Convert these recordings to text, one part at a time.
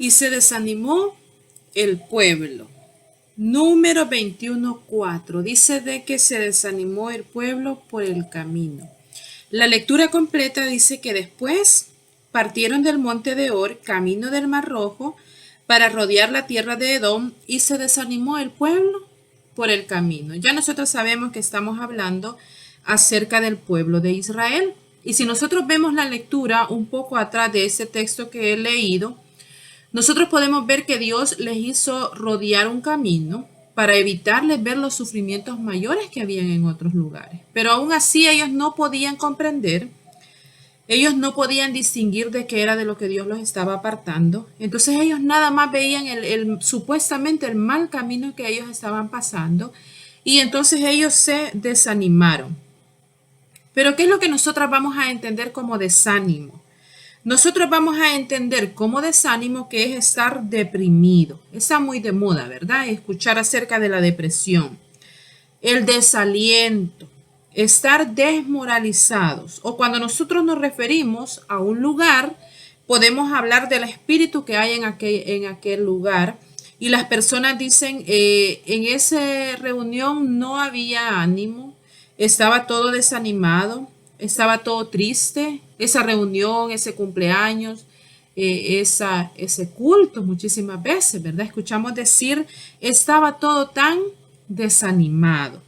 y se desanimó el pueblo. Número 21:4 dice de que se desanimó el pueblo por el camino. La lectura completa dice que después partieron del monte de Or, camino del Mar Rojo, para rodear la tierra de Edom, y se desanimó el pueblo por el camino. Ya nosotros sabemos que estamos hablando acerca del pueblo de Israel. Y si nosotros vemos la lectura un poco atrás de ese texto que he leído, nosotros podemos ver que Dios les hizo rodear un camino para evitarles ver los sufrimientos mayores que habían en otros lugares. Pero aún así ellos no podían comprender, ellos no podían distinguir de qué era de lo que Dios los estaba apartando. Entonces ellos nada más veían supuestamente el mal camino que ellos estaban pasando, y entonces ellos se desanimaron. Pero ¿qué es lo que nosotros vamos a entender como desánimo? Nosotros vamos a entender como desánimo que es estar deprimido. Está muy de moda, ¿verdad? Escuchar acerca de la depresión, el desaliento, estar desmoralizados. O cuando nosotros nos referimos a un lugar, podemos hablar del espíritu que hay en aquel lugar. Y las personas dicen, en esa reunión no había ánimo, estaba todo desanimado, estaba todo triste, esa reunión, ese cumpleaños, ese culto muchísimas veces, ¿verdad? Escuchamos decir, estaba todo tan desanimado.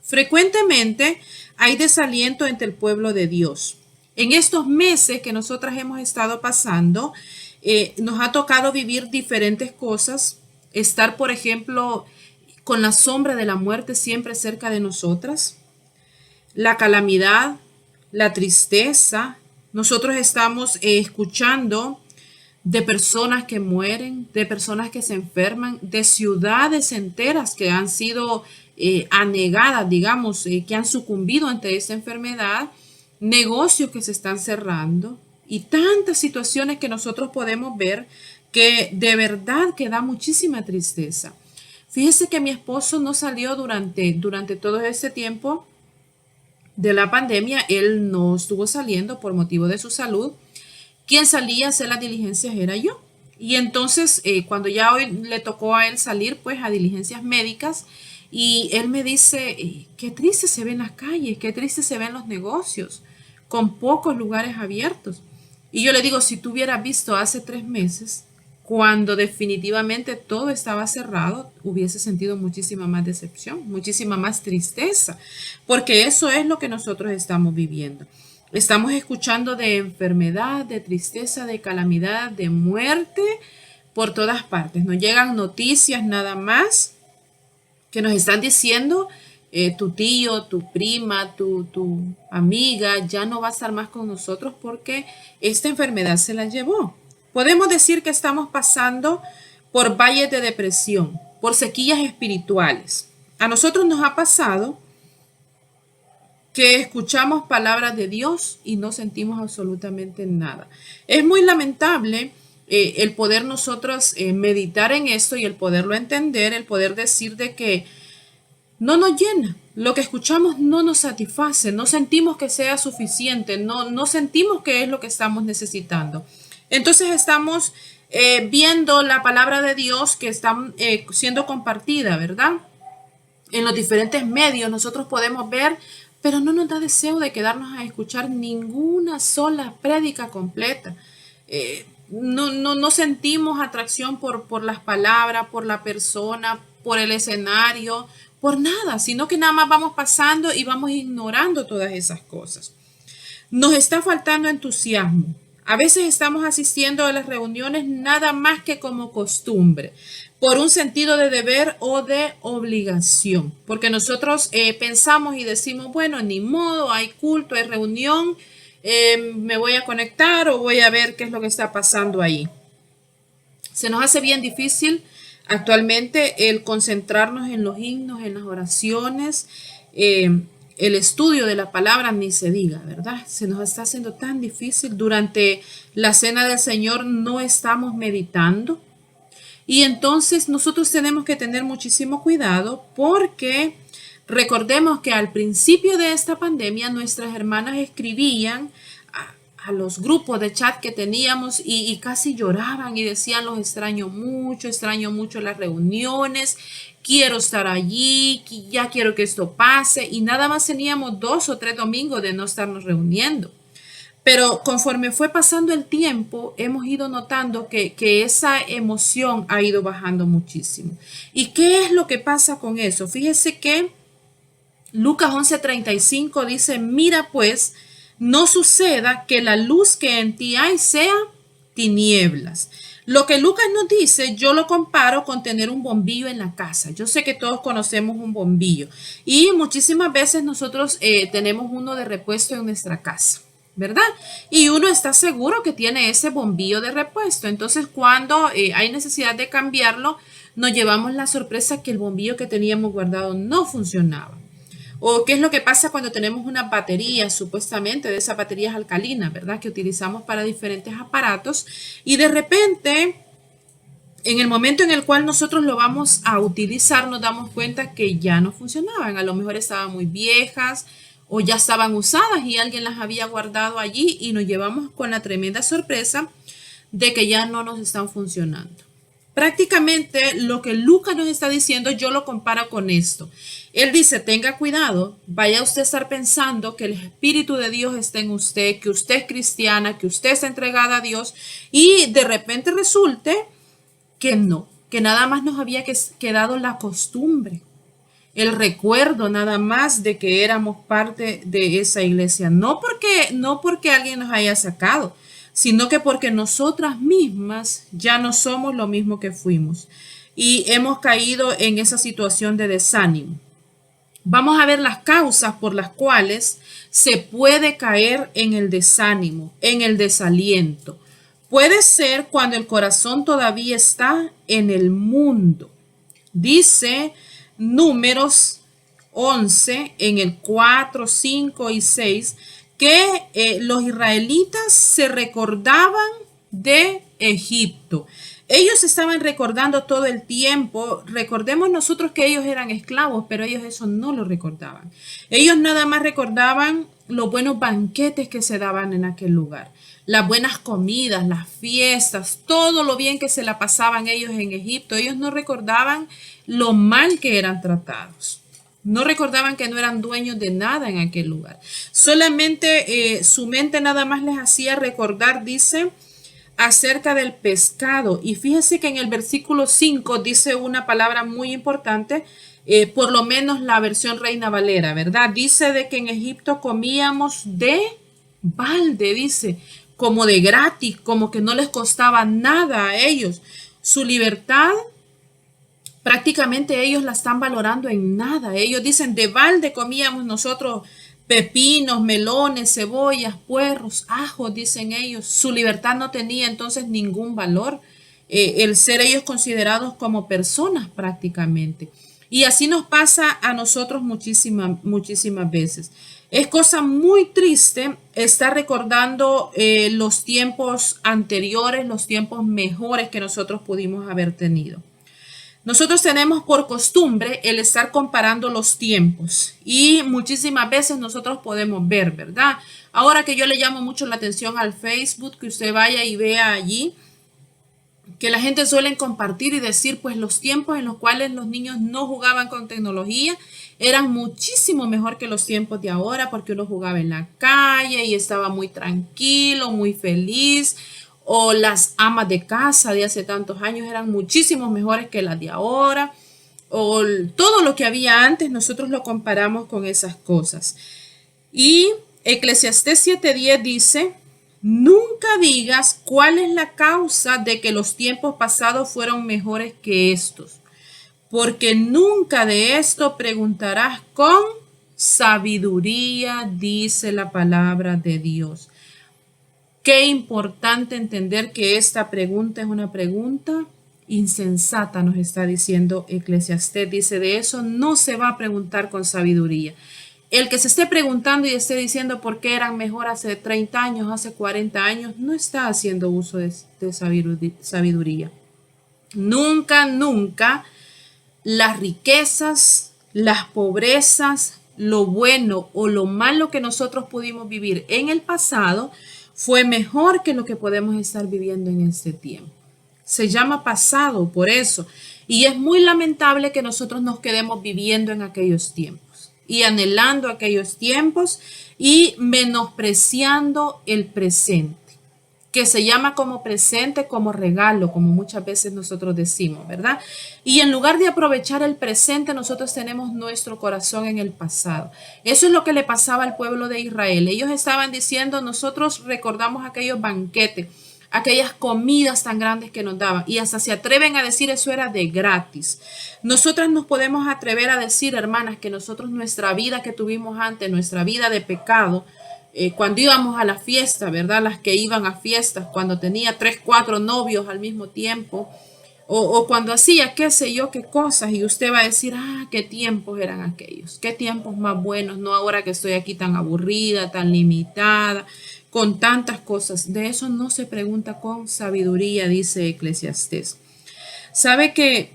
Frecuentemente hay desaliento entre el pueblo de Dios. En estos meses que nosotras hemos estado pasando, nos ha tocado vivir diferentes cosas, estar, por ejemplo, con la sombra de la muerte siempre cerca de nosotras, la calamidad, la tristeza. Nosotros estamos escuchando de personas que mueren, de personas que se enferman, de ciudades enteras que han sido anegadas, digamos, que han sucumbido ante esta enfermedad, negocios que se están cerrando y tantas situaciones que nosotros podemos ver que de verdad que da muchísima tristeza. Fíjese que mi esposo no salió durante todo este tiempo de la pandemia. Él no estuvo saliendo por motivo de su salud. Quien salía a hacer las diligencias era yo. Y entonces, cuando ya hoy le tocó a él salir, pues a diligencias médicas, y él me dice, qué triste se ven las calles, qué triste se ven los negocios, con pocos lugares abiertos. Y yo le digo, si tú hubieras visto hace 3 meses, cuando definitivamente todo estaba cerrado, hubiese sentido muchísima más decepción, muchísima más tristeza, porque eso es lo que nosotros estamos viviendo. Estamos escuchando de enfermedad, de tristeza, de calamidad, de muerte por todas partes. Nos llegan noticias nada más que nos están diciendo, tu tío, tu prima, tu amiga ya no va a estar más con nosotros porque esta enfermedad se la llevó. Podemos decir que estamos pasando por valles de depresión, por sequías espirituales. A nosotros nos ha pasado que escuchamos palabras de Dios y no sentimos absolutamente nada. Es muy lamentable el poder nosotros meditar en esto y el poderlo entender, el poder decir de que no nos llena, lo que escuchamos no nos satisface, no sentimos que sea suficiente, no sentimos que es lo que estamos necesitando. Entonces estamos viendo la palabra de Dios que está siendo compartida, ¿verdad? En los diferentes medios nosotros podemos ver, pero no nos da deseo de quedarnos a escuchar ninguna sola prédica completa. No sentimos atracción por las palabras, por la persona, por el escenario, por nada, sino que nada más vamos pasando y vamos ignorando todas esas cosas. Nos está faltando entusiasmo. A veces estamos asistiendo a las reuniones nada más que como costumbre, por un sentido de deber o de obligación, porque nosotros pensamos y decimos, bueno, ni modo, hay culto, hay reunión, me voy a conectar o voy a ver qué es lo que está pasando ahí. Se nos hace bien difícil actualmente el concentrarnos en los himnos, en las oraciones, el estudio de la palabra ni se diga, ¿verdad? Se nos está haciendo tan difícil. Durante la cena del Señor no estamos meditando. Y entonces nosotros tenemos que tener muchísimo cuidado porque recordemos que al principio de esta pandemia nuestras hermanas escribían a los grupos de chat que teníamos y casi lloraban y decían, los extraño mucho las reuniones, quiero estar allí, ya quiero que esto pase, y nada más teníamos 2 o 3 domingos de no estarnos reuniendo. Pero conforme fue pasando el tiempo, hemos ido notando que esa emoción ha ido bajando muchísimo. ¿Y qué es lo que pasa con eso? Fíjese que Lucas 11:35 dice, mira pues, no suceda que la luz que en ti hay sea tinieblas. Lo que Lucas nos dice, yo lo comparo con tener un bombillo en la casa. Yo sé que todos conocemos un bombillo y muchísimas veces nosotros tenemos uno de repuesto en nuestra casa, ¿verdad? Y uno está seguro que tiene ese bombillo de repuesto. Entonces, cuando hay necesidad de cambiarlo, nos llevamos la sorpresa que el bombillo que teníamos guardado no funcionaba. O qué es lo que pasa cuando tenemos una batería, supuestamente de esas baterías alcalinas, ¿verdad? Que utilizamos para diferentes aparatos y de repente, en el momento en el cual nosotros lo vamos a utilizar, nos damos cuenta que ya no funcionaban. A lo mejor estaban muy viejas o ya estaban usadas y alguien las había guardado allí y nos llevamos con la tremenda sorpresa de que ya no nos están funcionando. Prácticamente lo que Lucas nos está diciendo, yo lo comparo con esto. Él dice, tenga cuidado, vaya usted a estar pensando que el Espíritu de Dios está en usted, que usted es cristiana, que usted está entregada a Dios y de repente resulte que no, que nada más nos había quedado la costumbre, el recuerdo nada más de que éramos parte de esa iglesia, no porque alguien nos haya sacado, sino que porque nosotras mismas ya no somos lo mismo que fuimos y hemos caído en esa situación de desánimo. Vamos a ver las causas por las cuales se puede caer en el desánimo, en el desaliento. Puede ser cuando el corazón todavía está en el mundo. Dice Números 11 en el 4, 5 y 6 que los israelitas se recordaban de Egipto. Ellos estaban recordando todo el tiempo. Recordemos nosotros que ellos eran esclavos, pero ellos eso no lo recordaban. Ellos nada más recordaban los buenos banquetes que se daban en aquel lugar, las buenas comidas, las fiestas, todo lo bien que se la pasaban ellos en Egipto. Ellos no recordaban lo mal que eran tratados. No recordaban que no eran dueños de nada en aquel lugar. Solamente su mente nada más les hacía recordar, dice, acerca del pescado. Y fíjese que en el versículo 5 dice una palabra muy importante, por lo menos la versión Reina Valera, ¿verdad? Dice de que en Egipto comíamos de balde, dice, como de gratis, como que no les costaba nada a ellos. Su libertad prácticamente ellos la están valorando en nada. Ellos dicen, de balde comíamos nosotros pepinos, melones, cebollas, puerros, ajos, dicen ellos. Su libertad no tenía entonces ningún valor. El ser ellos considerados como personas prácticamente. Y así nos pasa a nosotros muchísimas veces. Es cosa muy triste estar recordando los tiempos anteriores, los tiempos mejores que nosotros pudimos haber tenido. Nosotros tenemos por costumbre el estar comparando los tiempos y muchísimas veces nosotros podemos ver, ¿verdad? Ahora que yo le llamo mucho la atención al Facebook, que usted vaya y vea allí, que la gente suele compartir y decir, pues los tiempos en los cuales los niños no jugaban con tecnología eran muchísimo mejor que los tiempos de ahora, porque uno jugaba en la calle y estaba muy tranquilo, muy feliz. O las amas de casa de hace tantos años eran muchísimo mejores que las de ahora, o todo lo que había antes, nosotros lo comparamos con esas cosas. Y Eclesiastés 7:10 dice, nunca digas cuál es la causa de que los tiempos pasados fueron mejores que estos, porque nunca de esto preguntarás con sabiduría, dice la palabra de Dios. Qué importante entender que esta pregunta es una pregunta insensata, nos está diciendo Eclesiastés. Dice, de eso no se va a preguntar con sabiduría. El que se esté preguntando y esté diciendo por qué eran mejor hace 30 años, hace 40 años, no está haciendo uso de sabiduría. Nunca, nunca las riquezas, las pobrezas, lo bueno o lo malo que nosotros pudimos vivir en el pasado fue mejor que lo que podemos estar viviendo en este tiempo. Se llama pasado por eso. Y es muy lamentable que nosotros nos quedemos viviendo en aquellos tiempos y anhelando aquellos tiempos y menospreciando el presente, que se llama como presente, como regalo, como muchas veces nosotros decimos, ¿verdad? Y en lugar de aprovechar el presente, nosotros tenemos nuestro corazón en el pasado. Eso es lo que le pasaba al pueblo de Israel. Ellos estaban diciendo, nosotros recordamos aquellos banquetes, aquellas comidas tan grandes que nos daban, y hasta se atreven a decir eso era de gratis. Nosotras nos podemos atrever a decir, hermanas, que nosotros nuestra vida que tuvimos antes, nuestra vida de pecado, cuando íbamos a la fiesta, ¿verdad? Las que iban a fiestas, cuando tenía 3, 4 novios al mismo tiempo, o cuando hacía qué sé yo qué cosas, y usted va a decir, qué tiempos eran aquellos, qué tiempos más buenos, no ahora que estoy aquí tan aburrida, tan limitada, con tantas cosas. De eso no se pregunta con sabiduría, dice Eclesiastés. Sabe que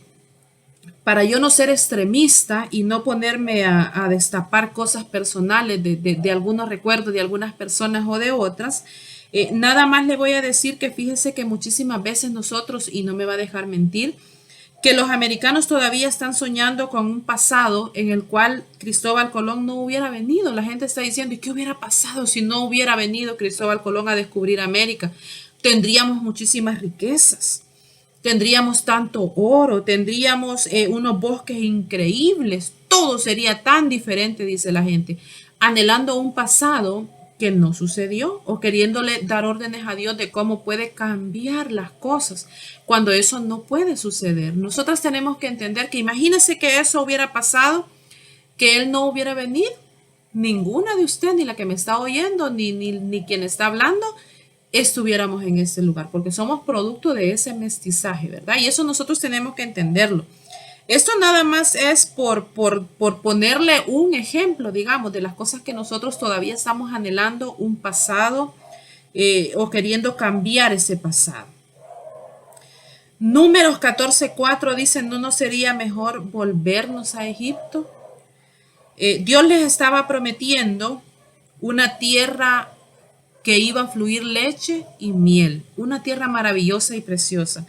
para yo no ser extremista y no ponerme a destapar cosas personales de algunos recuerdos de algunas personas o de otras, nada más le voy a decir que fíjese que muchísimas veces nosotros, y no me va a dejar mentir, que los americanos todavía están soñando con un pasado en el cual Cristóbal Colón no hubiera venido. La gente está diciendo, ¿y qué hubiera pasado si no hubiera venido Cristóbal Colón a descubrir América? Tendríamos muchísimas riquezas. Tendríamos tanto oro, tendríamos unos bosques increíbles, todo sería tan diferente, dice la gente, anhelando un pasado que no sucedió o queriéndole dar órdenes a Dios de cómo puede cambiar las cosas cuando eso no puede suceder. Nosotros tenemos que entender que imagínese que eso hubiera pasado, que Él no hubiera venido, ninguna de usted, ni la que me está oyendo, ni quien está hablando, estuviéramos en ese lugar, porque somos producto de ese mestizaje, ¿verdad? Y eso nosotros tenemos que entenderlo. Esto nada más es por ponerle un ejemplo, digamos, de las cosas que nosotros todavía estamos anhelando un pasado o queriendo cambiar ese pasado. Números 14:4 dice, ¿no nos sería mejor volvernos a Egipto? Dios les estaba prometiendo una tierra que iba a fluir leche y miel, una tierra maravillosa y preciosa.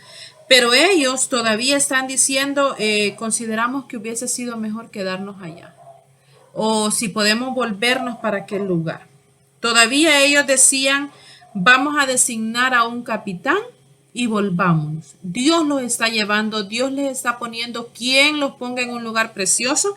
Pero ellos todavía están diciendo, consideramos que hubiese sido mejor quedarnos allá, o si podemos volvernos para aquel lugar. Todavía ellos decían, vamos a designar a un capitán y volvámonos. Dios los está llevando, Dios les está poniendo quien los ponga en un lugar precioso,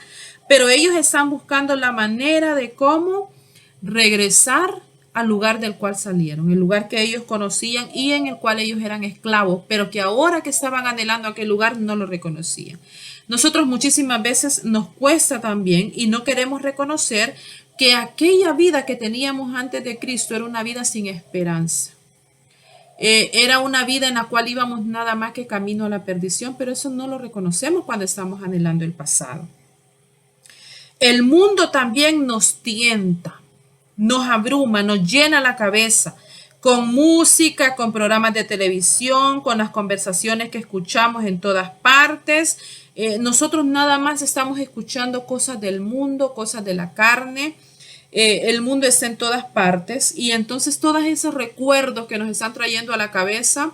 pero ellos están buscando la manera de cómo regresar al lugar del cual salieron, el lugar que ellos conocían y en el cual ellos eran esclavos, pero que ahora que estaban anhelando aquel lugar no lo reconocían. Nosotros muchísimas veces nos cuesta también y no queremos reconocer que aquella vida que teníamos antes de Cristo era una vida sin esperanza. Era una vida en la cual íbamos nada más que camino a la perdición, pero eso no lo reconocemos cuando estamos anhelando el pasado. El mundo también nos tienta, nos abruma, nos llena la cabeza con música, con programas de televisión, con las conversaciones que escuchamos en todas partes. Nosotros nada más estamos escuchando cosas del mundo, cosas de la carne. El mundo está en todas partes y entonces todos esos recuerdos que nos están trayendo a la cabeza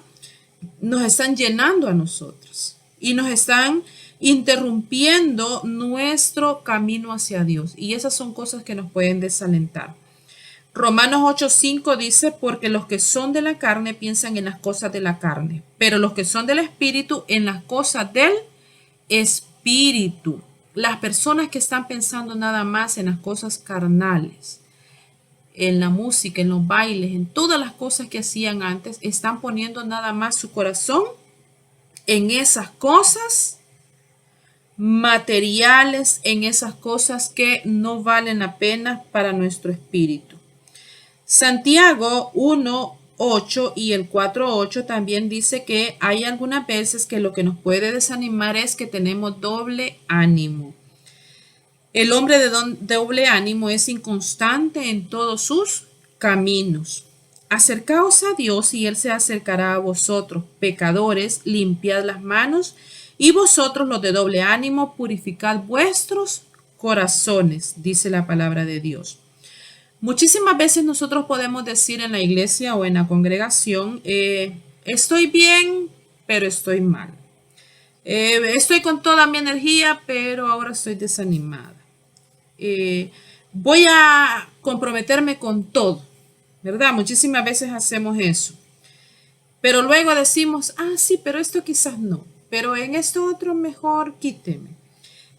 nos están llenando a nosotros y nos están interrumpiendo nuestro camino hacia Dios. Y esas son cosas que nos pueden desalentar. Romanos 8:5 dice, porque los que son de la carne piensan en las cosas de la carne, pero los que son del Espíritu en las cosas del Espíritu. Las personas que están pensando nada más en las cosas carnales, en la música, en los bailes, en todas las cosas que hacían antes, están poniendo nada más su corazón en esas cosas materiales, en esas cosas que no valen la pena para nuestro espíritu. Santiago 1:8 y el 4:8 también dice que hay algunas veces que lo que nos puede desanimar es que tenemos doble ánimo. El hombre de doble ánimo es inconstante en todos sus caminos. Acercaos a Dios y Él se acercará a vosotros. Pecadores, limpiad las manos, y vosotros los de doble ánimo, purificad vuestros corazones, dice la palabra de Dios. Muchísimas veces nosotros podemos decir en la iglesia o en la congregación, estoy bien, pero estoy mal. Estoy con toda mi energía, pero ahora estoy desanimada. Eh, Voy a comprometerme con todo, ¿verdad? Muchísimas veces hacemos eso. Pero luego decimos, ah, sí, pero esto quizás no. Pero en esto otro mejor quíteme.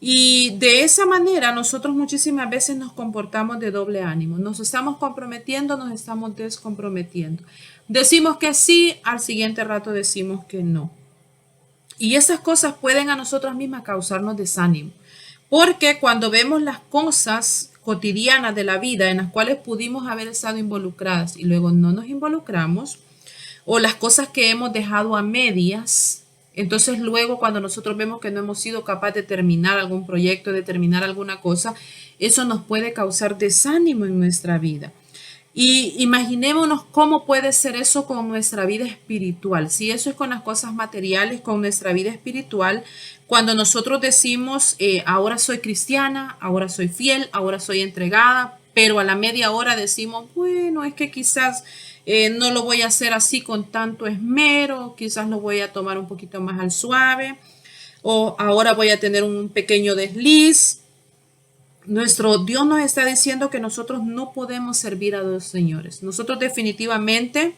Y de esa manera nosotros muchísimas veces nos comportamos de doble ánimo. Nos estamos comprometiendo, nos estamos descomprometiendo. Decimos que sí, al siguiente rato decimos que no. Y esas cosas pueden a nosotras mismas causarnos desánimo. Porque cuando vemos las cosas cotidianas de la vida en las cuales pudimos haber estado involucradas y luego no nos involucramos, o las cosas que hemos dejado a medias, entonces luego cuando nosotros vemos que no hemos sido capaces de terminar algún proyecto, de terminar alguna cosa, eso nos puede causar desánimo en nuestra vida. Y imaginémonos cómo puede ser eso con nuestra vida espiritual. Si eso es con las cosas materiales, con nuestra vida espiritual, cuando nosotros decimos, ahora soy cristiana, ahora soy fiel, ahora soy entregada, pero a la media hora decimos, bueno, es que quizás no lo voy a hacer así con tanto esmero, quizás lo voy a tomar un poquito más al suave, o ahora voy a tener un pequeño desliz. Nuestro Dios nos está diciendo que nosotros no podemos servir a dos señores. Nosotros definitivamente,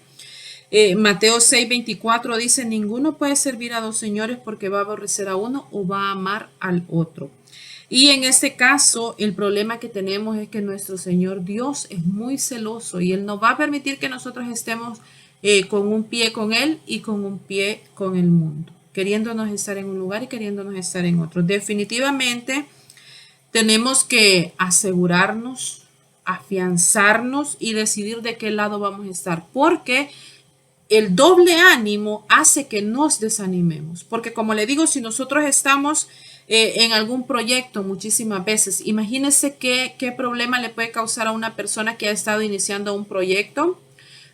Mateo 6:24 dice, ninguno puede servir a dos señores porque va a aborrecer a uno o va a amar al otro. Y en este caso, el problema que tenemos es que nuestro Señor Dios es muy celoso y Él no va a permitir que nosotros estemos con un pie con Él y con un pie con el mundo, queriéndonos estar en un lugar y queriéndonos estar en otro. Definitivamente tenemos que asegurarnos, afianzarnos y decidir de qué lado vamos a estar, porque el doble ánimo hace que nos desanimemos, porque como le digo, si nosotros estamos en algún proyecto muchísimas veces, imagínense qué problema le puede causar a una persona que ha estado iniciando un proyecto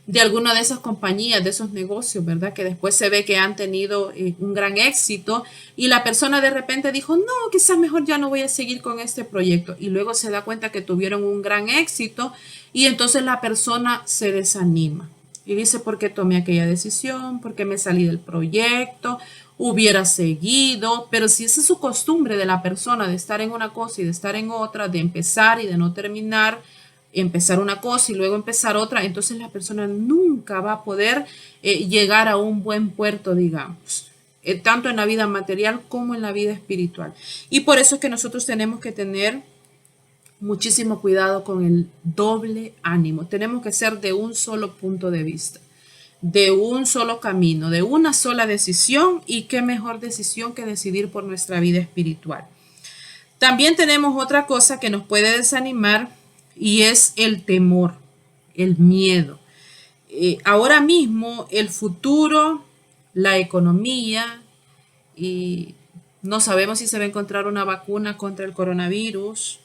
de alguna de esas compañías, de esos negocios, ¿verdad? Que después se ve que han tenido un gran éxito y la persona de repente dijo, no, quizás mejor ya no voy a seguir con este proyecto. Y luego se da cuenta que tuvieron un gran éxito y entonces la persona se desanima. Y dice, ¿por qué tomé aquella decisión? ¿Por qué me salí del proyecto? Hubiera seguido, pero si esa es su costumbre de la persona de estar en una cosa y de estar en otra, de empezar y de no terminar, empezar una cosa y luego empezar otra, entonces la persona nunca va a poder llegar a un buen puerto, digamos, tanto en la vida material como en la vida espiritual. Y por eso es que nosotros tenemos que tener muchísimo cuidado con el doble ánimo. Tenemos que ser de un solo punto de vista, de un solo camino, de una sola decisión, y qué mejor decisión que decidir por nuestra vida espiritual. También tenemos otra cosa que nos puede desanimar y es el temor, el miedo. Ahora mismo el futuro, la economía, y no sabemos si se va a encontrar una vacuna contra el coronavirus.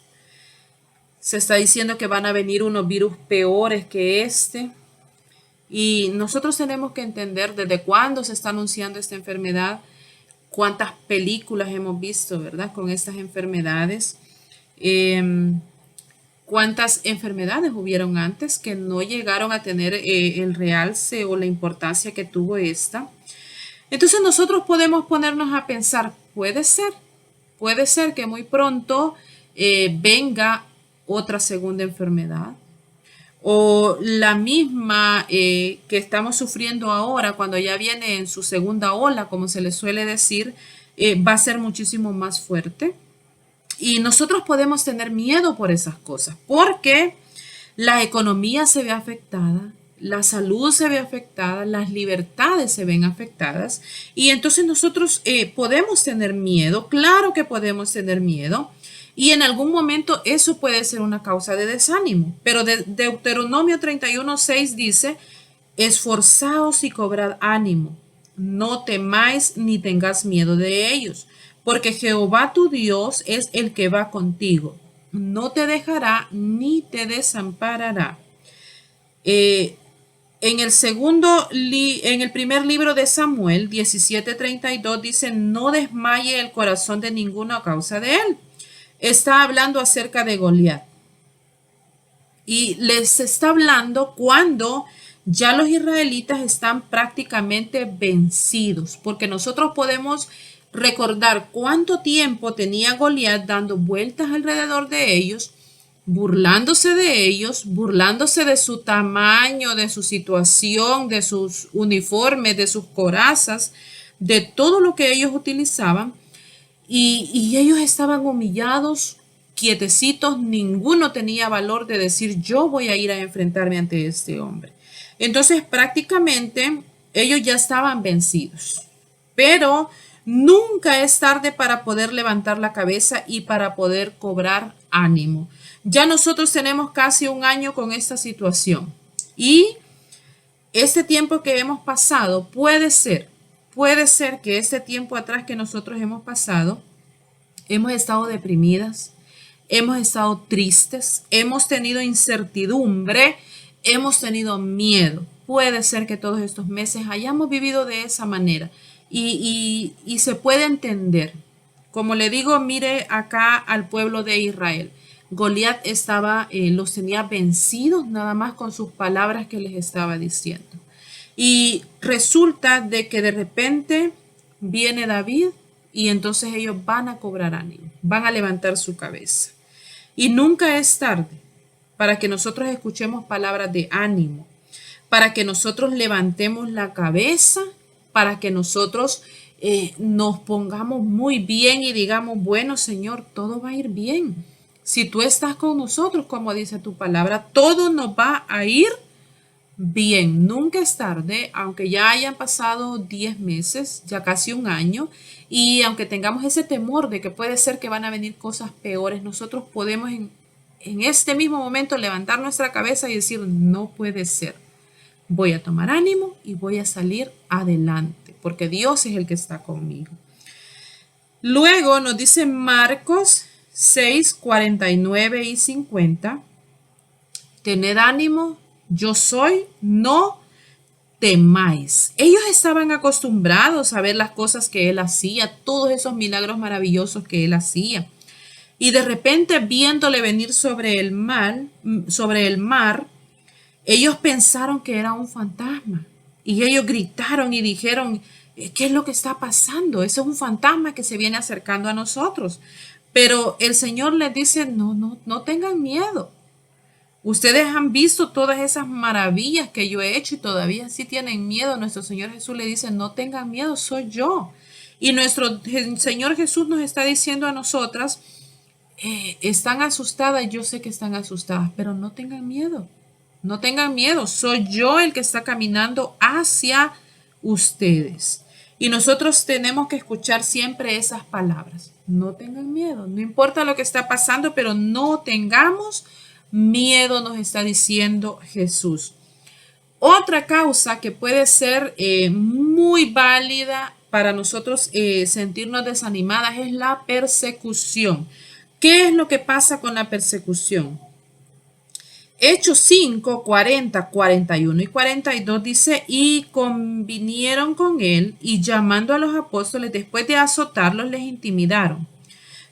Se está diciendo que van a venir unos virus peores que este. Y nosotros tenemos que entender desde cuándo se está anunciando esta enfermedad, cuántas películas hemos visto, ¿verdad? Con estas enfermedades. Cuántas enfermedades hubieron antes que no llegaron a tener el realce o la importancia que tuvo esta. Entonces nosotros podemos ponernos a pensar, puede ser que muy pronto venga otra segunda enfermedad o la misma que estamos sufriendo ahora cuando ya viene en su segunda ola, como se le suele decir, va a ser muchísimo más fuerte. Y nosotros podemos tener miedo por esas cosas, porque la economía se ve afectada, la salud se ve afectada, las libertades se ven afectadas. Y entonces nosotros podemos tener miedo, claro que podemos tener miedo. Y en algún momento eso puede ser una causa de desánimo. Pero Deuteronomio 31:6 dice, esforzaos y cobrad ánimo, no temáis ni tengas miedo de ellos, porque Jehová tu Dios es el que va contigo, no te dejará ni te desamparará. En el primer libro de Samuel 17:32 dice, no desmaye el corazón de ninguno a causa de él. Está hablando acerca de Goliat. Y les está hablando cuando ya los israelitas están prácticamente vencidos, porque nosotros podemos recordar cuánto tiempo tenía Goliat dando vueltas alrededor de ellos, burlándose de su tamaño, de su situación, de sus uniformes, de sus corazas, de todo lo que ellos utilizaban. Y ellos estaban humillados, quietecitos, ninguno tenía valor de decir yo voy a ir a enfrentarme ante este hombre. Entonces prácticamente ellos ya estaban vencidos, pero nunca es tarde para poder levantar la cabeza y para poder cobrar ánimo. Ya nosotros tenemos casi un año con esta situación y este tiempo que hemos pasado puede ser que este tiempo atrás que nosotros hemos pasado, hemos estado deprimidas, hemos estado tristes, hemos tenido incertidumbre, hemos tenido miedo. Puede ser que todos estos meses hayamos vivido de esa manera y se puede entender. Como le digo, mire acá al pueblo de Israel. Goliat los tenía vencidos nada más con sus palabras que les estaba diciendo. Y resulta de que de repente viene David y entonces ellos van a cobrar ánimo, van a levantar su cabeza. Y nunca es tarde para que nosotros escuchemos palabras de ánimo, para que nosotros levantemos la cabeza, para que nosotros nos pongamos muy bien y digamos, bueno, Señor, todo va a ir bien. Si tú estás con nosotros, como dice tu palabra, todo nos va a ir bien. Nunca es tarde, aunque ya hayan pasado 10 meses, ya casi un año, y aunque tengamos ese temor de que puede ser que van a venir cosas peores, nosotros podemos en este mismo momento levantar nuestra cabeza y decir, no puede ser. Voy a tomar ánimo y voy a salir adelante, porque Dios es el que está conmigo. Luego nos dice Marcos 6, 49 y 50. Tened ánimo, yo soy, no temáis. Ellos estaban acostumbrados a ver las cosas que él hacía, todos esos milagros maravillosos que él hacía. Y de repente, viéndole venir sobre el mar, ellos pensaron que era un fantasma. Y ellos gritaron y dijeron, ¿qué es lo que está pasando? Ese es un fantasma que se viene acercando a nosotros. Pero el Señor les dice, no tengan miedo. Ustedes han visto todas esas maravillas que yo he hecho y todavía sí tienen miedo. Nuestro Señor Jesús le dice, no tengan miedo, soy yo. Y nuestro Señor Jesús nos está diciendo a nosotras, están asustadas, yo sé que están asustadas, pero no tengan miedo. No tengan miedo, soy yo el que está caminando hacia ustedes. Y nosotros tenemos que escuchar siempre esas palabras. No tengan miedo, no importa lo que está pasando, pero no tengamos miedo, nos está diciendo Jesús. Otra causa que puede ser muy válida para nosotros sentirnos desanimadas es la persecución. ¿Qué es lo que pasa con la persecución? Hechos 5, 40, 41 y 42 dice, y convinieron con él y llamando a los apóstoles después de azotarlos les intimidaron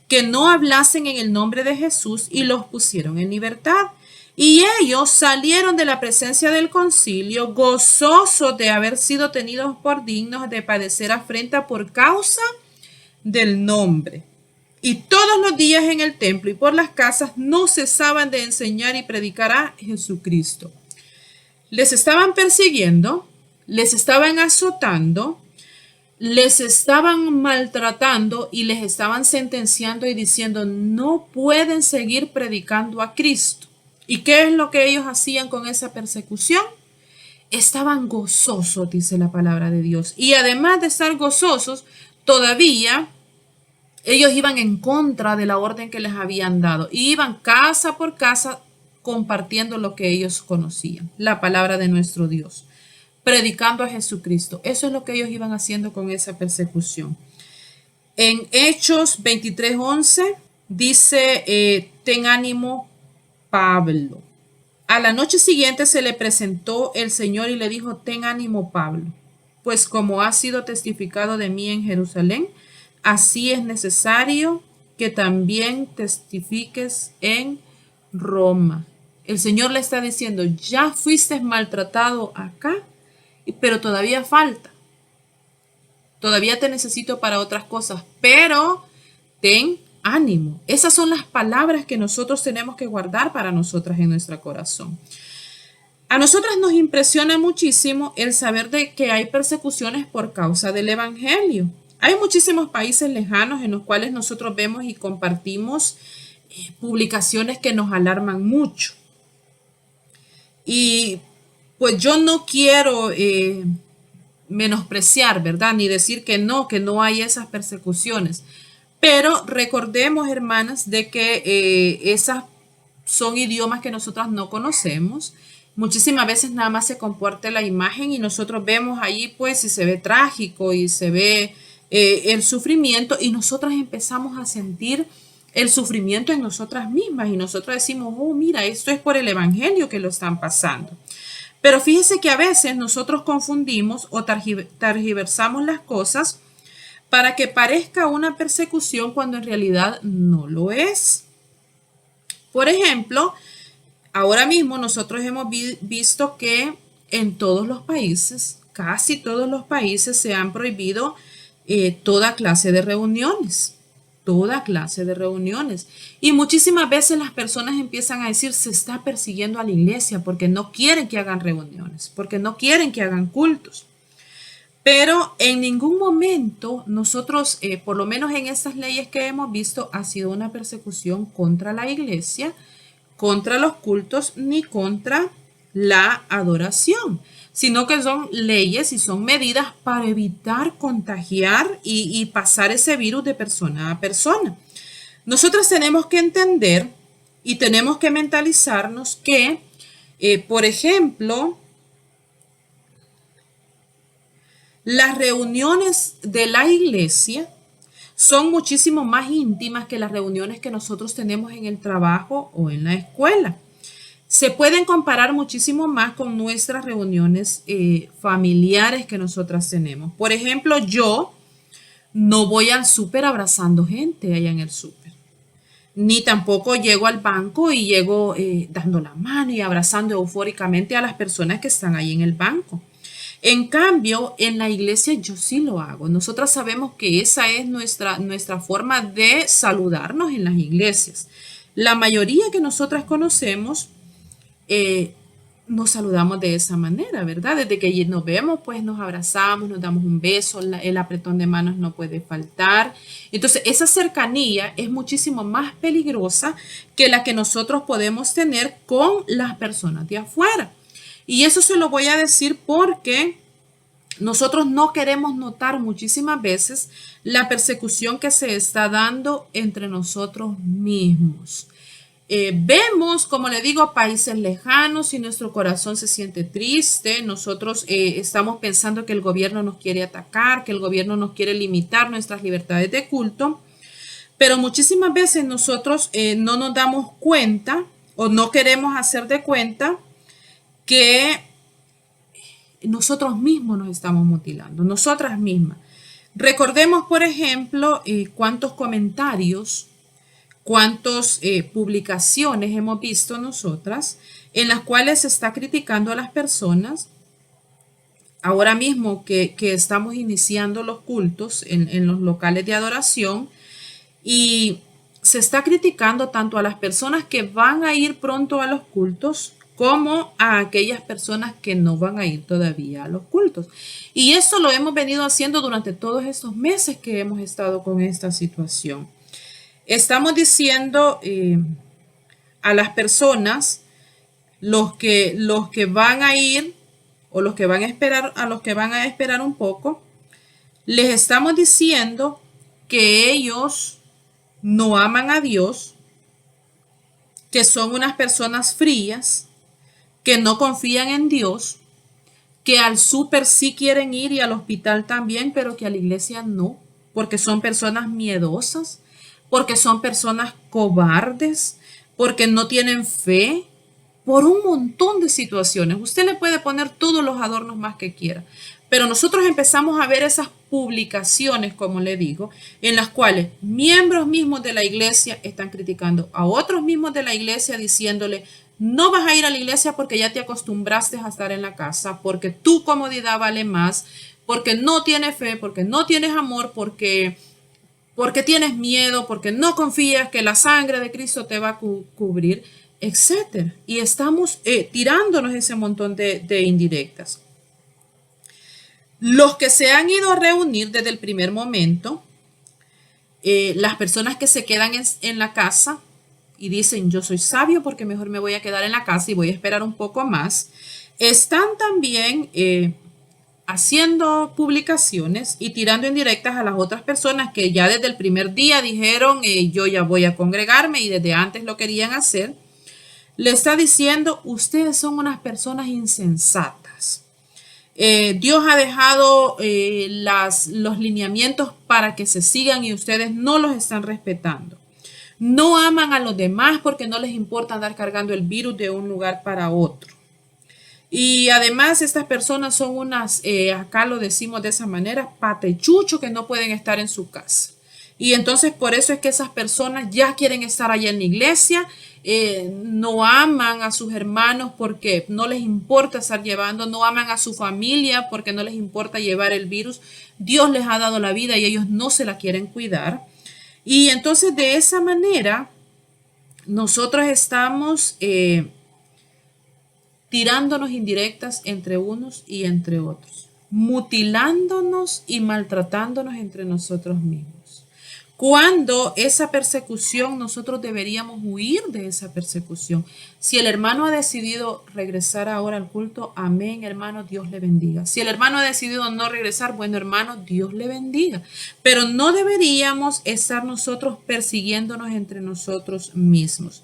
que no hablasen en el nombre de Jesús y los pusieron en libertad. Y ellos salieron de la presencia del concilio gozosos de haber sido tenidos por dignos de padecer afrenta por causa del nombre. Y todos los días en el templo y por las casas no cesaban de enseñar y predicar a Jesucristo. Les estaban persiguiendo, les estaban azotando, les estaban maltratando y les estaban sentenciando y diciendo no pueden seguir predicando a Cristo. ¿Y qué es lo que ellos hacían con esa persecución? Estaban gozosos, dice la palabra de Dios. Y además de estar gozosos, todavía ellos iban en contra de la orden que les habían dado. Y iban casa por casa compartiendo lo que ellos conocían, la palabra de nuestro Dios, predicando a Jesucristo. Eso es lo que ellos iban haciendo con esa persecución. En Hechos 23:11 dice, ten ánimo, Pablo. A la noche siguiente se le presentó el Señor y le dijo, ten ánimo, Pablo, pues como ha sido testificado de mí en Jerusalén, así es necesario que también testifiques en Roma. El Señor le está diciendo, ya fuiste maltratado acá, pero todavía falta. Todavía te necesito para otras cosas, pero ten ánimo. Esas son las palabras que nosotros tenemos que guardar para nosotras en nuestro corazón. A nosotras nos impresiona muchísimo el saber de que hay persecuciones por causa del evangelio. Hay muchísimos países lejanos en los cuales nosotros vemos y compartimos publicaciones que nos alarman mucho. Y pues yo no quiero menospreciar, ¿verdad? Ni decir que no hay esas persecuciones. Pero recordemos, hermanas, de que esas son idiomas que nosotras no conocemos. Muchísimas veces nada más se comparte la imagen y nosotros vemos ahí pues y se ve trágico y se ve el sufrimiento y nosotras empezamos a sentir el sufrimiento en nosotras mismas y nosotros decimos, oh, mira, esto es por el evangelio que lo están pasando. Pero fíjese que a veces nosotros confundimos o tergiversamos las cosas para que parezca una persecución cuando en realidad no lo es. Por ejemplo, ahora mismo nosotros hemos visto que en todos los países, casi todos los países se han prohibido toda clase de reuniones. Toda clase de reuniones. Y muchísimas veces las personas empiezan a decir, se está persiguiendo a la iglesia porque no quieren que hagan reuniones, porque no quieren que hagan cultos. Pero en ningún momento nosotros, por lo menos en estas leyes que hemos visto, ha sido una persecución contra la iglesia, contra los cultos, ni contra la adoración, sino que son leyes y son medidas para evitar contagiar y pasar ese virus de persona a persona. Nosotros tenemos que entender y tenemos que mentalizarnos que, por ejemplo, las reuniones de la iglesia son muchísimo más íntimas que las reuniones que nosotros tenemos en el trabajo o en la escuela. Se pueden comparar muchísimo más con nuestras reuniones familiares que nosotras tenemos. Por ejemplo, yo no voy al súper abrazando gente allá en el súper. Ni tampoco llego al banco y llego dando la mano y abrazando eufóricamente a las personas que están ahí en el banco. En cambio, en la iglesia yo sí lo hago. Nosotras sabemos que esa es nuestra forma de saludarnos en las iglesias. La mayoría que nosotras conocemos nos saludamos de esa manera, ¿verdad? Desde que nos vemos, pues nos abrazamos, nos damos un beso, el apretón de manos no puede faltar. Entonces, esa cercanía es muchísimo más peligrosa que la que nosotros podemos tener con las personas de afuera. Y eso se lo voy a decir porque nosotros no queremos notar muchísimas veces la persecución que se está dando entre nosotros mismos. Vemos, como le digo, países lejanos y nuestro corazón se siente triste. Nosotros estamos pensando que el gobierno nos quiere atacar, que el gobierno nos quiere limitar nuestras libertades de culto. Pero muchísimas veces nosotros no nos damos cuenta o no queremos hacer de cuenta que nosotros mismos nos estamos mutilando, nosotras mismas. Recordemos, por ejemplo, cuántos comentarios, cuántas publicaciones hemos visto nosotras en las cuales se está criticando a las personas. Ahora mismo que estamos iniciando los cultos en los locales de adoración y se está criticando tanto a las personas que van a ir pronto a los cultos como a aquellas personas que no van a ir todavía a los cultos. Y eso lo hemos venido haciendo durante todos estos meses que hemos estado con esta situación. Estamos diciendo a las personas, los que van a ir o los que van a esperar, a los que van a esperar un poco, les estamos diciendo que ellos no aman a Dios, que son unas personas frías, que no confían en Dios, que al súper sí quieren ir y al hospital también, pero que a la iglesia no, porque son personas miedosas, porque son personas cobardes, porque no tienen fe, por un montón de situaciones. Usted le puede poner todos los adornos más que quiera, pero nosotros empezamos a ver esas publicaciones, como le digo, en las cuales miembros mismos de la iglesia están criticando a otros mismos de la iglesia diciéndole, No vas a ir a la iglesia porque ya te acostumbraste a estar en la casa, porque tu comodidad vale más, porque no tienes fe, porque no tienes amor, porque tienes miedo, porque no confías que la sangre de Cristo te va a cubrir, etcétera. Y estamos tirándonos ese montón de indirectas. Los que se han ido a reunir desde el primer momento, las personas que se quedan en la casa y dicen yo soy sabio porque mejor me voy a quedar en la casa y voy a esperar un poco más, están también haciendo publicaciones y tirando indirectas a las otras personas que ya desde el primer día dijeron yo ya voy a congregarme y desde antes lo querían hacer. Le está diciendo ustedes son unas personas insensatas. Dios ha dejado los lineamientos para que se sigan y ustedes no los están respetando. No aman a los demás porque no les importa andar cargando el virus de un lugar para otro. Y además estas personas son unas, acá lo decimos de esa manera, patechuchos que no pueden estar en su casa. Y entonces por eso es que esas personas ya quieren estar allá en la iglesia, no aman a sus hermanos porque no les importa estar llevando, no aman a su familia porque no les importa llevar el virus. Dios les ha dado la vida y ellos no se la quieren cuidar. Y entonces de esa manera nosotros estamos tirándonos indirectas entre unos y entre otros, mutilándonos y maltratándonos entre nosotros mismos. Cuando esa persecución, nosotros deberíamos huir de esa persecución. Si el hermano ha decidido regresar ahora al culto, amén, hermano, Dios le bendiga. Si el hermano ha decidido no regresar, bueno, hermano, Dios le bendiga. Pero no deberíamos estar nosotros persiguiéndonos entre nosotros mismos.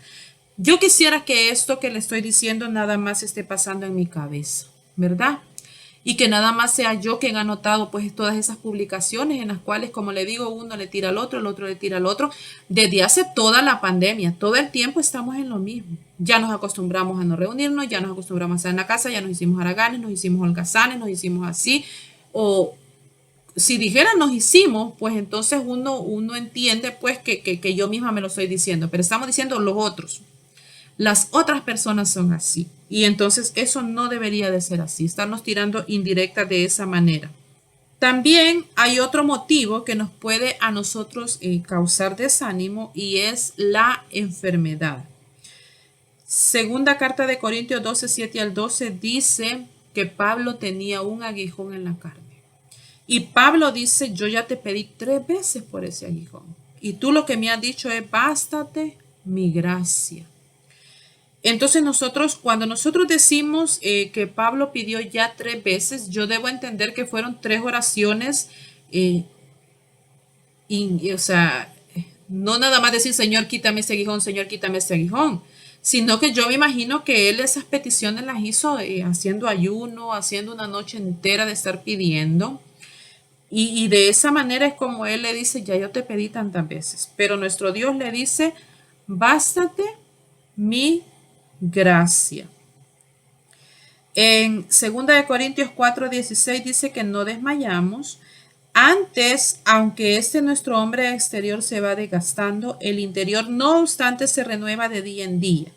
Yo quisiera que esto que le estoy diciendo nada más esté pasando en mi cabeza, ¿verdad? Y que nada más sea yo quien ha notado pues todas esas publicaciones en las cuales, como le digo, uno le tira al otro, el otro le tira al otro. Desde hace toda la pandemia, todo el tiempo estamos en lo mismo. Ya nos acostumbramos a no reunirnos, ya nos acostumbramos a estar en la casa, ya nos hicimos haraganes, nos hicimos holgazanes, nos hicimos así. O si dijera nos hicimos, pues entonces uno entiende pues que yo misma me lo estoy diciendo, pero estamos diciendo los otros. Las otras personas son así. Y entonces eso no debería de ser así, estarnos tirando indirectas de esa manera. También hay otro motivo que nos puede a nosotros causar desánimo y es la enfermedad. Segunda carta de Corintios 12, 7 al 12 dice que Pablo tenía un aguijón en la carne. Y Pablo dice, yo ya te pedí 3 veces por ese aguijón. Y tú lo que me has dicho es, bástate mi gracia. Entonces cuando nosotros decimos que Pablo pidió ya 3 veces, yo debo entender que fueron 3 oraciones, o sea, no nada más decir, Señor, quítame este aguijón, Señor, quítame este aguijón, sino que yo me imagino que él esas peticiones las hizo haciendo ayuno, haciendo una noche entera de estar pidiendo. Y de esa manera es como él le dice, ya yo te pedí tantas veces, pero nuestro Dios le dice, bástate mi gracia. En 2 Corintios 4:16 dice que no desmayamos. Antes, aunque nuestro hombre exterior se va desgastando, el interior no obstante se renueva de día en día.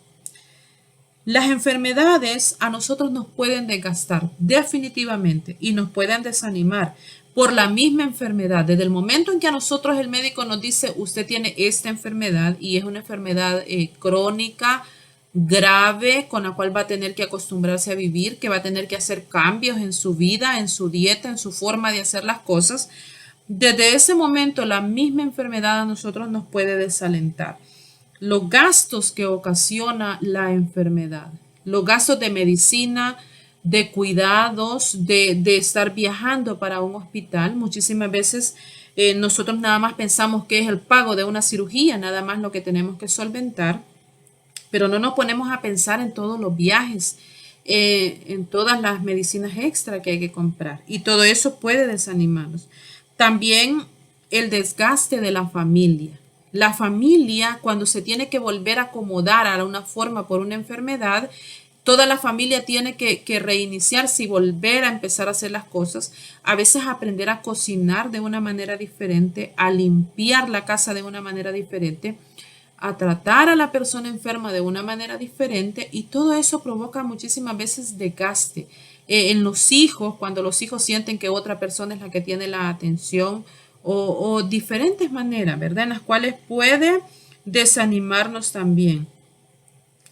Las enfermedades a nosotros nos pueden desgastar definitivamente y nos pueden desanimar por la misma enfermedad. Desde el momento en que a nosotros el médico nos dice usted tiene esta enfermedad y es una enfermedad crónica, grave, con la cual va a tener que acostumbrarse a vivir, que va a tener que hacer cambios en su vida, en su dieta, en su forma de hacer las cosas. Desde ese momento la misma enfermedad a nosotros nos puede desalentar. Los gastos que ocasiona la enfermedad, los gastos de medicina, de cuidados, de estar viajando para un hospital. Muchísimas veces nosotros nada más pensamos que es el pago de una cirugía, nada más lo que tenemos que solventar, pero no nos ponemos a pensar en todos los viajes, en todas las medicinas extra que hay que comprar, y todo eso puede desanimarnos. También el desgaste de la familia. La familia, cuando se tiene que volver a acomodar a una forma por una enfermedad, toda la familia tiene que reiniciarse y volver a empezar a hacer las cosas. A veces aprender a cocinar de una manera diferente, a limpiar la casa de una manera diferente, a tratar a la persona enferma de una manera diferente y todo eso provoca muchísimas veces desgaste en los hijos, cuando los hijos sienten que otra persona es la que tiene la atención o diferentes maneras, ¿verdad? En las cuales puede desanimarnos también.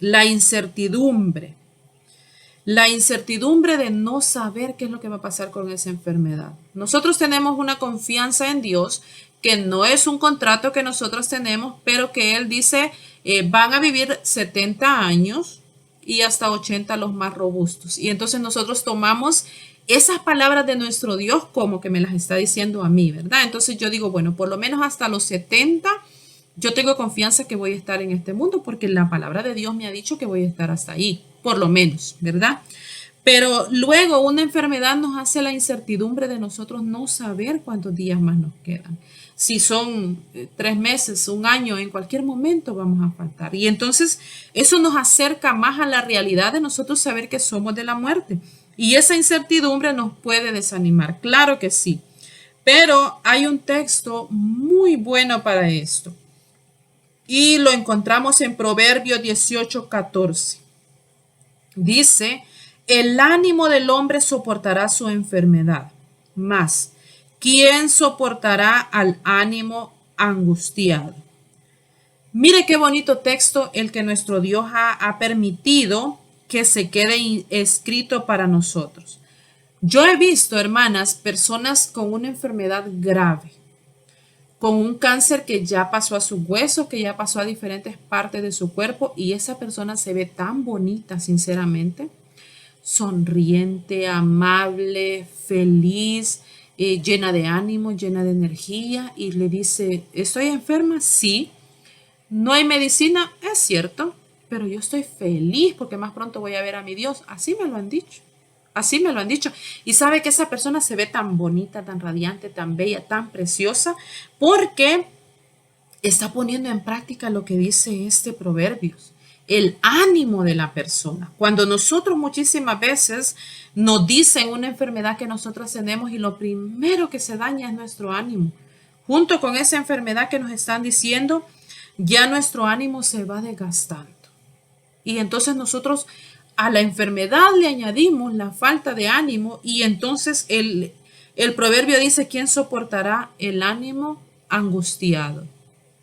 La incertidumbre. La incertidumbre de no saber qué es lo que va a pasar con esa enfermedad. Nosotros tenemos una confianza en Dios que no es un contrato que nosotros tenemos, pero que Él dice van a vivir 70 años y hasta 80 los más robustos. Y entonces nosotros tomamos esas palabras de nuestro Dios como que me las está diciendo a mí, ¿verdad? Entonces yo digo, bueno, por lo menos hasta los 70 yo tengo confianza que voy a estar en este mundo porque la palabra de Dios me ha dicho que voy a estar hasta ahí, por lo menos, ¿verdad? Pero luego una enfermedad nos hace la incertidumbre de nosotros no saber cuántos días más nos quedan. Si son 3 meses, un año, en cualquier momento vamos a faltar. Y entonces eso nos acerca más a la realidad de nosotros saber que somos de la muerte. Y esa incertidumbre nos puede desanimar, claro que sí. Pero hay un texto muy bueno para esto. Y lo encontramos en Proverbios 18:14. Dice, el ánimo del hombre soportará su enfermedad, mas ¿quién soportará al ánimo angustiado? Mire qué bonito texto el que nuestro Dios ha permitido que se quede escrito para nosotros. Yo he visto, hermanas, personas con una enfermedad grave, con un cáncer que ya pasó a sus huesos, que ya pasó a diferentes partes de su cuerpo y esa persona se ve tan bonita, sinceramente, sonriente, amable, feliz, llena de ánimo, llena de energía y le dice, ¿estoy enferma? Sí. ¿No hay medicina? Es cierto, pero yo estoy feliz porque más pronto voy a ver a mi Dios. Así me lo han dicho. Así me lo han dicho. Y sabe que esa persona se ve tan bonita, tan radiante, tan bella, tan preciosa, porque está poniendo en práctica lo que dice este Proverbios, el ánimo de la persona. Cuando nosotros muchísimas veces nos dicen una enfermedad que nosotros tenemos y lo primero que se daña es nuestro ánimo. Junto con esa enfermedad que nos están diciendo, ya nuestro ánimo se va desgastando. Y entonces nosotros a la enfermedad le añadimos la falta de ánimo y entonces el proverbio dice, ¿quién soportará el ánimo angustiado?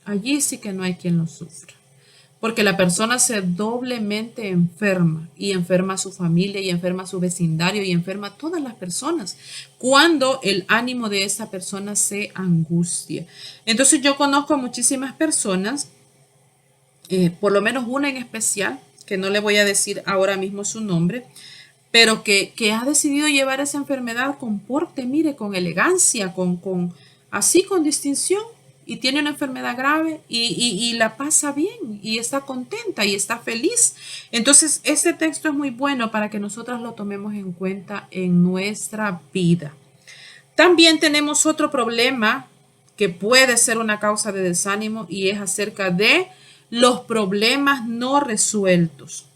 Allí sí que no hay quien lo sufra, porque la persona se doblemente enferma y enferma a su familia y enferma a su vecindario y enferma a todas las personas cuando el ánimo de esa persona se angustia. Entonces yo conozco muchísimas personas, por lo menos una en especial, que no le voy a decir ahora mismo su nombre, pero que ha decidido llevar esa enfermedad con porte, mire, con elegancia, así con distinción, y tiene una enfermedad grave y la pasa bien y está contenta y está feliz. Entonces, este texto es muy bueno para que nosotras lo tomemos en cuenta en nuestra vida. También tenemos otro problema que puede ser una causa de desánimo y es acerca de los problemas no resueltos.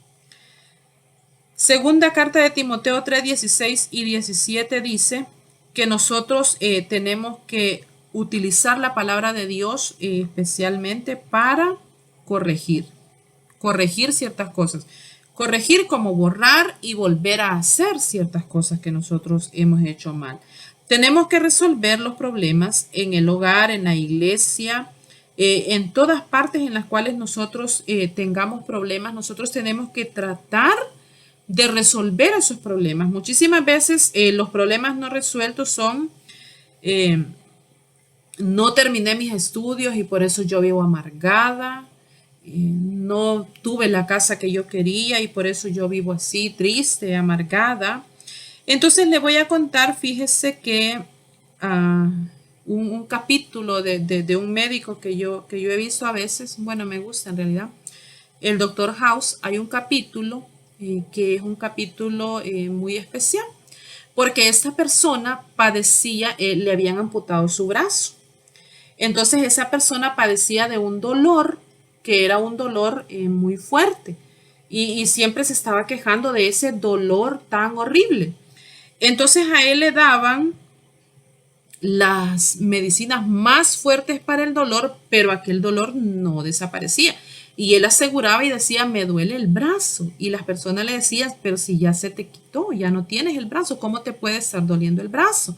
Segunda carta de Timoteo 3, 16 y 17 dice que nosotros tenemos que utilizar la palabra de Dios especialmente para corregir ciertas cosas. Corregir como borrar y volver a hacer ciertas cosas que nosotros hemos hecho mal. Tenemos que resolver los problemas en el hogar, en la iglesia, en todas partes en las cuales nosotros tengamos problemas. Nosotros tenemos que tratar de resolver esos problemas. Muchísimas veces los problemas no resueltos son no terminé mis estudios y por eso yo vivo amargada, no tuve la casa que yo quería y por eso yo vivo así, triste, amargada. Entonces le voy a contar, fíjese que un capítulo de un médico que yo he visto a veces, bueno, me gusta en realidad, el Doctor House, hay un capítulo que es un capítulo muy especial, porque esta persona padecía, le habían amputado su brazo. Entonces esa persona padecía de un dolor que era un dolor muy fuerte y siempre se estaba quejando de ese dolor tan horrible. Entonces a él le daban las medicinas más fuertes para el dolor, pero aquel dolor no desaparecía. Y él aseguraba y decía, me duele el brazo. Y las personas le decían, pero si ya se te quitó, ya no tienes el brazo, ¿cómo te puede estar doliendo el brazo?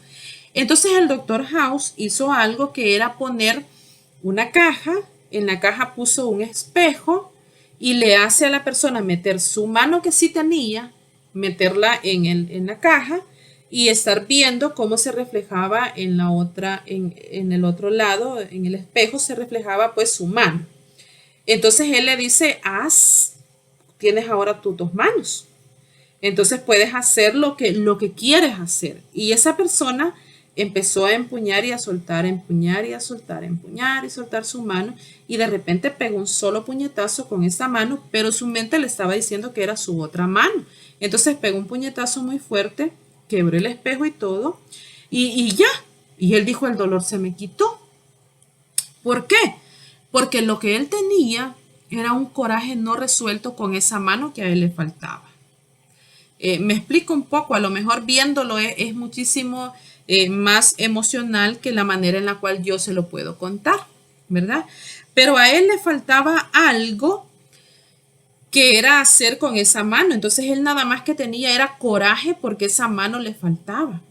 Entonces el doctor House hizo algo que era poner una caja, en la caja puso un espejo y le hace a la persona meter su mano que sí tenía, meterla en la caja y estar viendo cómo se reflejaba en la otra, en el otro lado, en el espejo se reflejaba pues su mano. Entonces él le dice, tienes ahora tus dos manos. Entonces puedes hacer lo que quieres hacer. Y esa persona empezó a empuñar y a soltar, empuñar y a soltar, empuñar y soltar su mano. Y de repente pegó un solo puñetazo con esa mano, pero su mente le estaba diciendo que era su otra mano. Entonces pegó un puñetazo muy fuerte, quebró el espejo y todo. Y ya. Y él dijo, el dolor se me quitó. ¿Por qué? Porque lo que él tenía era un coraje no resuelto con esa mano que a él le faltaba. Me explico un poco, a lo mejor viéndolo es muchísimo más emocional que la manera en la cual yo se lo puedo contar, ¿verdad? Pero a él le faltaba algo que era hacer con esa mano. Entonces él nada más que tenía era coraje porque esa mano le faltaba.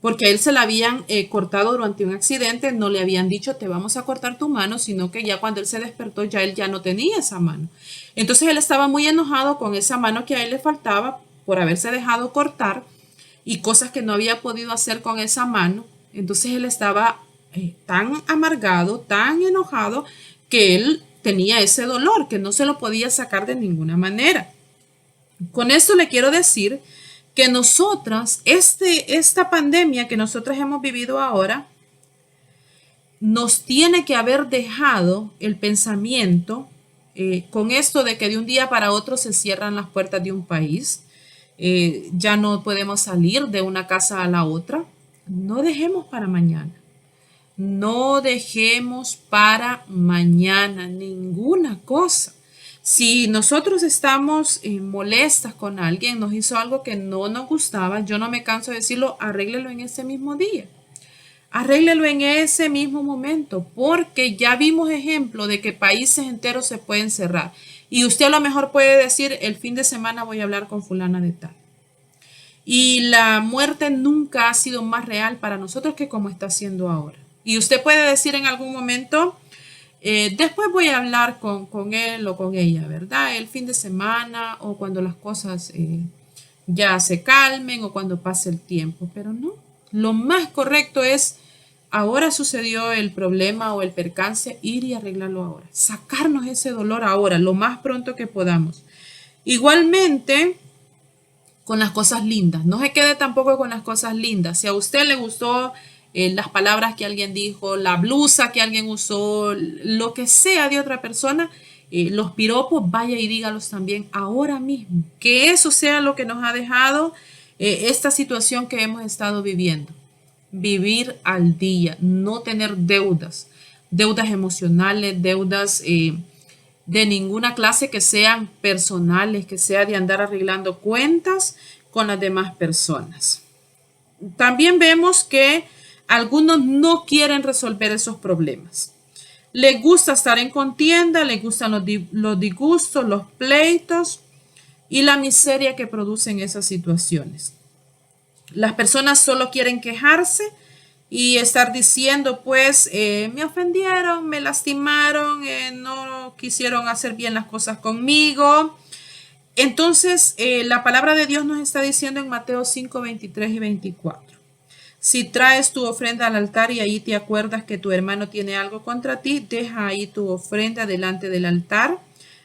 Porque a él se la habían cortado durante un accidente, no le habían dicho te vamos a cortar tu mano, sino que ya cuando él se despertó ya él ya no tenía esa mano. Entonces él estaba muy enojado con esa mano que a él le faltaba por haberse dejado cortar y cosas que no había podido hacer con esa mano. Entonces él estaba tan amargado, tan enojado, que él tenía ese dolor, que no se lo podía sacar de ninguna manera. Con esto le quiero decir que nosotras, esta pandemia que nosotras hemos vivido ahora, nos tiene que haber dejado el pensamiento con esto de que de un día para otro se cierran las puertas de un país, ya no podemos salir de una casa a la otra. No dejemos para mañana. No dejemos para mañana ninguna cosa. Si nosotros estamos molestas con alguien, nos hizo algo que no nos gustaba, yo no me canso de decirlo, arréglelo en ese mismo día. Arréglelo en ese mismo momento, porque ya vimos ejemplo de que países enteros se pueden cerrar. Y usted a lo mejor puede decir, el fin de semana voy a hablar con fulana de tal. Y la muerte nunca ha sido más real para nosotros que como está siendo ahora. Y usted puede decir en algún momento, después voy a hablar con él o con ella, ¿verdad? El fin de semana o cuando las cosas ya se calmen o cuando pase el tiempo, pero no. Lo más correcto es, ahora sucedió el problema o el percance, ir y arreglarlo ahora. Sacarnos ese dolor ahora, lo más pronto que podamos. Igualmente, con las cosas lindas. No se quede tampoco con las cosas lindas. Si a usted le gustó las palabras que alguien dijo, la blusa que alguien usó, lo que sea de otra persona, los piropos, vaya y dígalos también ahora mismo. Que eso sea lo que nos ha dejado esta situación que hemos estado viviendo. Vivir al día, no tener deudas, deudas emocionales, deudas de ninguna clase que sean personales, que sea de andar arreglando cuentas con las demás personas. También vemos que algunos no quieren resolver esos problemas. Les gusta estar en contienda, les gustan los disgustos, los pleitos y la miseria que producen esas situaciones. Las personas solo quieren quejarse y estar diciendo, pues, me ofendieron, me lastimaron, no quisieron hacer bien las cosas conmigo. Entonces, la palabra de Dios nos está diciendo en Mateo 5, 23 y 24. Si traes tu ofrenda al altar y ahí te acuerdas que tu hermano tiene algo contra ti, deja ahí tu ofrenda delante del altar.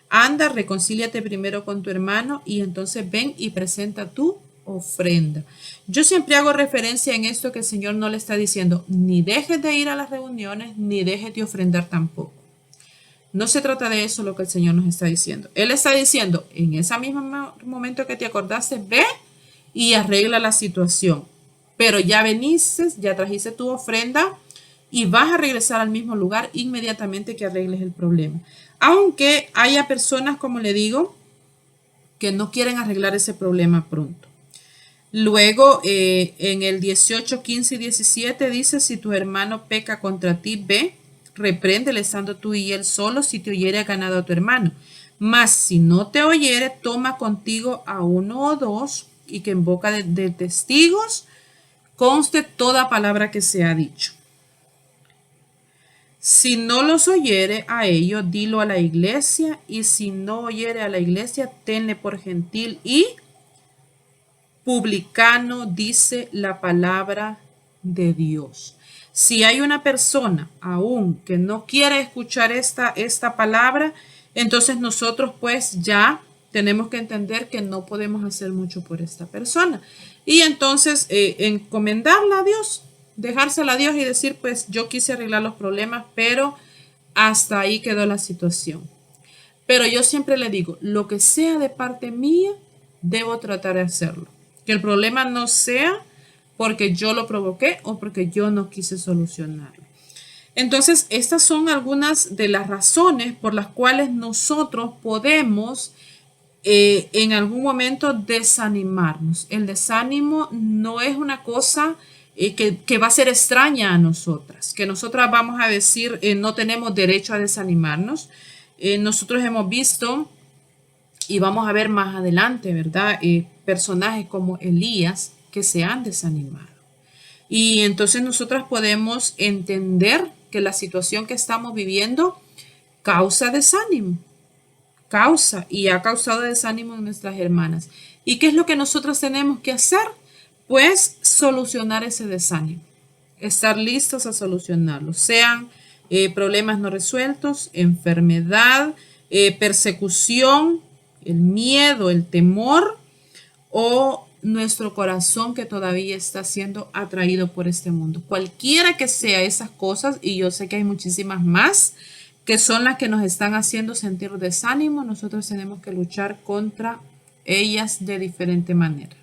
Anda, reconcíliate primero con tu hermano y entonces ven y presenta tu ofrenda. Yo siempre hago referencia en esto que el Señor no le está diciendo, ni dejes de ir a las reuniones, ni dejes de ofrendar tampoco. No se trata de eso lo que el Señor nos está diciendo. Él está diciendo, en ese mismo momento que te acordaste, ve y arregla la situación. Pero ya veniste, ya trajiste tu ofrenda y vas a regresar al mismo lugar inmediatamente que arregles el problema. Aunque haya personas, como le digo, que no quieren arreglar ese problema pronto. Luego, en el 18, 15 y 17 dice, si tu hermano peca contra ti, ve, repréndele estando tú y él solo, si te oyere ganado a tu hermano. Mas si no te oyere, toma contigo a uno o dos, y que en boca de testigos conste toda palabra que se ha dicho. Si no los oyere a ellos, dilo a la iglesia, y si no oyere a la iglesia, tenle por gentil y publicano, dice la palabra de Dios. Si hay una persona aún que no quiere escuchar esta palabra, entonces nosotros pues ya tenemos que entender que no podemos hacer mucho por esta persona. Y entonces encomendarla a Dios, dejársela a Dios y decir, pues yo quise arreglar los problemas, pero hasta ahí quedó la situación. Pero yo siempre le digo, lo que sea de parte mía, debo tratar de hacerlo. Que el problema no sea porque yo lo provoqué o porque yo no quise solucionarlo. Entonces, estas son algunas de las razones por las cuales nosotros podemos en algún momento desanimarnos. El desánimo no es una cosa que va a ser extraña a nosotras, que nosotras vamos a decir no tenemos derecho a desanimarnos. Nosotros hemos visto y vamos a ver más adelante, ¿verdad? Personajes como Elías que se han desanimado. Y entonces nosotras podemos entender que la situación que estamos viviendo causa desánimo, causa y ha causado desánimo en nuestras hermanas. ¿Y qué es lo que nosotros tenemos que hacer? Pues solucionar ese desánimo, estar listos a solucionarlo, sean problemas no resueltos, enfermedad, persecución, el miedo, el temor o nuestro corazón que todavía está siendo atraído por este mundo. Cualquiera que sea esas cosas, y yo sé que hay muchísimas más, que son las que nos están haciendo sentir desánimo, nosotros tenemos que luchar contra ellas de diferente manera.